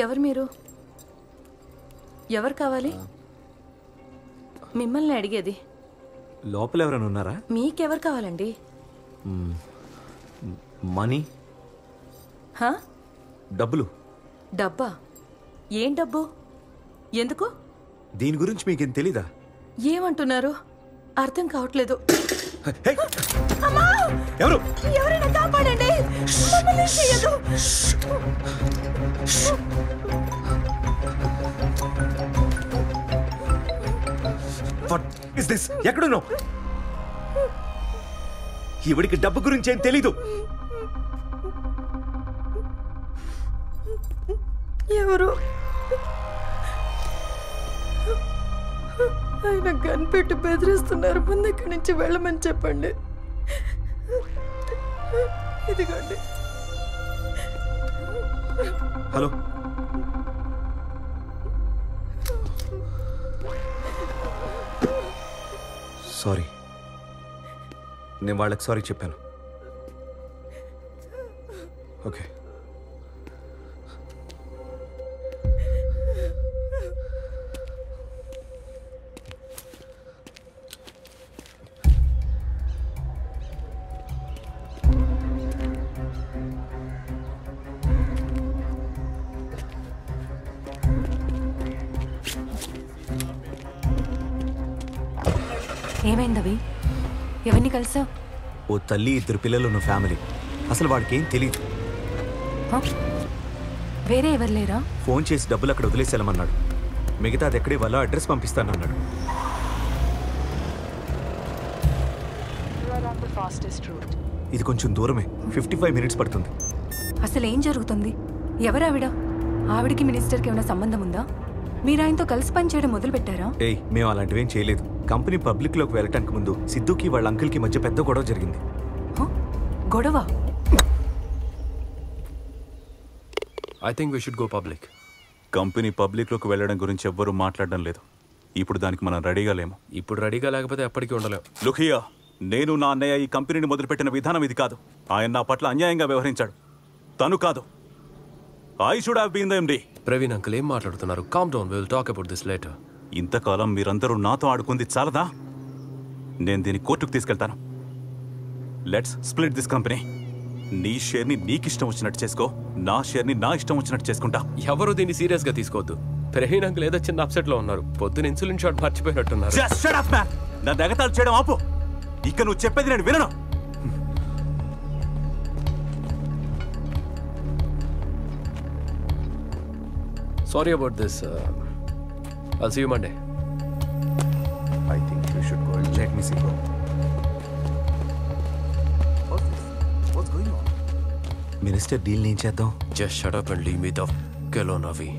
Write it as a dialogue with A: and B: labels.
A: ఎవరు మీరు? ఎవరు కావాలి? మిమ్మల్ని అడిగేది.
B: లోపల ఎవరైనా ఉన్నారా?
A: మీకెవరు కావాలండి?
B: మనీ, డబ్బులు.
A: డబ్బా? ఏం డబ్బు? ఎందుకు?
B: దీని గురించి మీకేం తెలీదా?
A: ఏమంటున్నారు? అర్థం కావట్లేదు.
B: ఎవరు?
A: ఎవరైనా కాపాడండి.
B: ఎక్కడున్నావు? ఇవిడికి డబ్బు గురించి ఏం తెలీదు.
A: ఎవరు? ఆయన గన్ పెట్టి బెదిరిస్తున్నారు. ముందు ఇక్కడి నుంచి వెళ్ళమని చెప్పండి. ఇదిగోండి.
B: Hello, sorry. నేను వాళ్ళకి సారీ చెప్పాను. ఓకే.
A: ఏమైందవి? ఎవరిని కలిసావు?
B: ఓ తల్లి, 2 పిల్లలున్న ఫ్యామిలీ. అసలు వాడికి ఏం తెలియదు.
A: వేరే ఎవరు లేరా?
B: ఫోన్ చేసి డబ్బులు అక్కడ వదిలేసేయమన్నాడు. మిగతాది ఎక్కడే వాళ్ళ అడ్రస్ పంపిస్తానన్నాడు. ఇది కొంచెం దూరమే, 55 మినిట్స్ పడుతుంది.
A: అసలు ఏం జరుగుతుంది? ఎవరావిడ? ఆవిడికి మినిస్టర్కి ఏమైనా సంబంధం ఉందా? మీరు ఆయనతో కలిసి పనిచేయడం మొదలు పెట్టారా?
B: మేము అలాంటివేం చేయలేదు. కంపెనీ పబ్లిక్లోకి వెళ్ళటానికి ముందు సిద్ధుకి వాళ్ళ అంకుల్కి మధ్య పెద్ద గొడవ జరిగింది.
A: గొడవ?
C: I think we should go public.
D: Company పబ్లిక్లోకి వెళ్ళడం గురించి ఎవ్వరూ మాట్లాడడం లేదు. ఇప్పుడు దానికి మనం రెడీగా లేము.
C: ఇప్పుడు రెడీగా లేకపోతే ఎప్పటికీ ఉండలేము.
D: లుకియా, నేను నా అన్నయ్య ఈ కంపెనీని మొదలుపెట్టిన విధానం ఇది కాదు. ఆయన నా పట్ల అన్యాయంగా వ్యవహరించాడు. తను కాదు. I should have been the MD.
C: Praveen uncle ఏం మాట్లాడుతున్నారు? Calm down, will talk about this later.
D: ఇంతకాలం మీరందరూ నాతో ఆడుకుంది చాలదా? నేను దీన్ని కోర్టుకు తీసుకెళ్తాను. Let's split this company. నీ షేర్ని నీకిష్టం వచ్చినట్టు చేసుకో, నా షేర్ని నా ఇష్టం వచ్చినట్టు చేసుకుంటా.
C: ఎవరు దీన్ని సీరియస్ గా తీసుకోవద్దు. ప్రవీణ్ అంకుల్ ఏదో చిన్న అప్సెట్ లో ఉన్నారు. పొద్దున ఇన్సులిన్ షాట్ మర్చిపోయినట్టున్నారు.
D: Just shut up, man. నన్ను ఎగతాళి చేయడం ఆపు. ఇక నువ్వు చెప్పేది నేను వినను.
C: Sorry about this. I'll see you Monday.
B: I think you should go and let me see, bro. What's going on? Minister deal ఏం చేద్దాం?
C: Just shut up and leave me the f*** alone, Avi.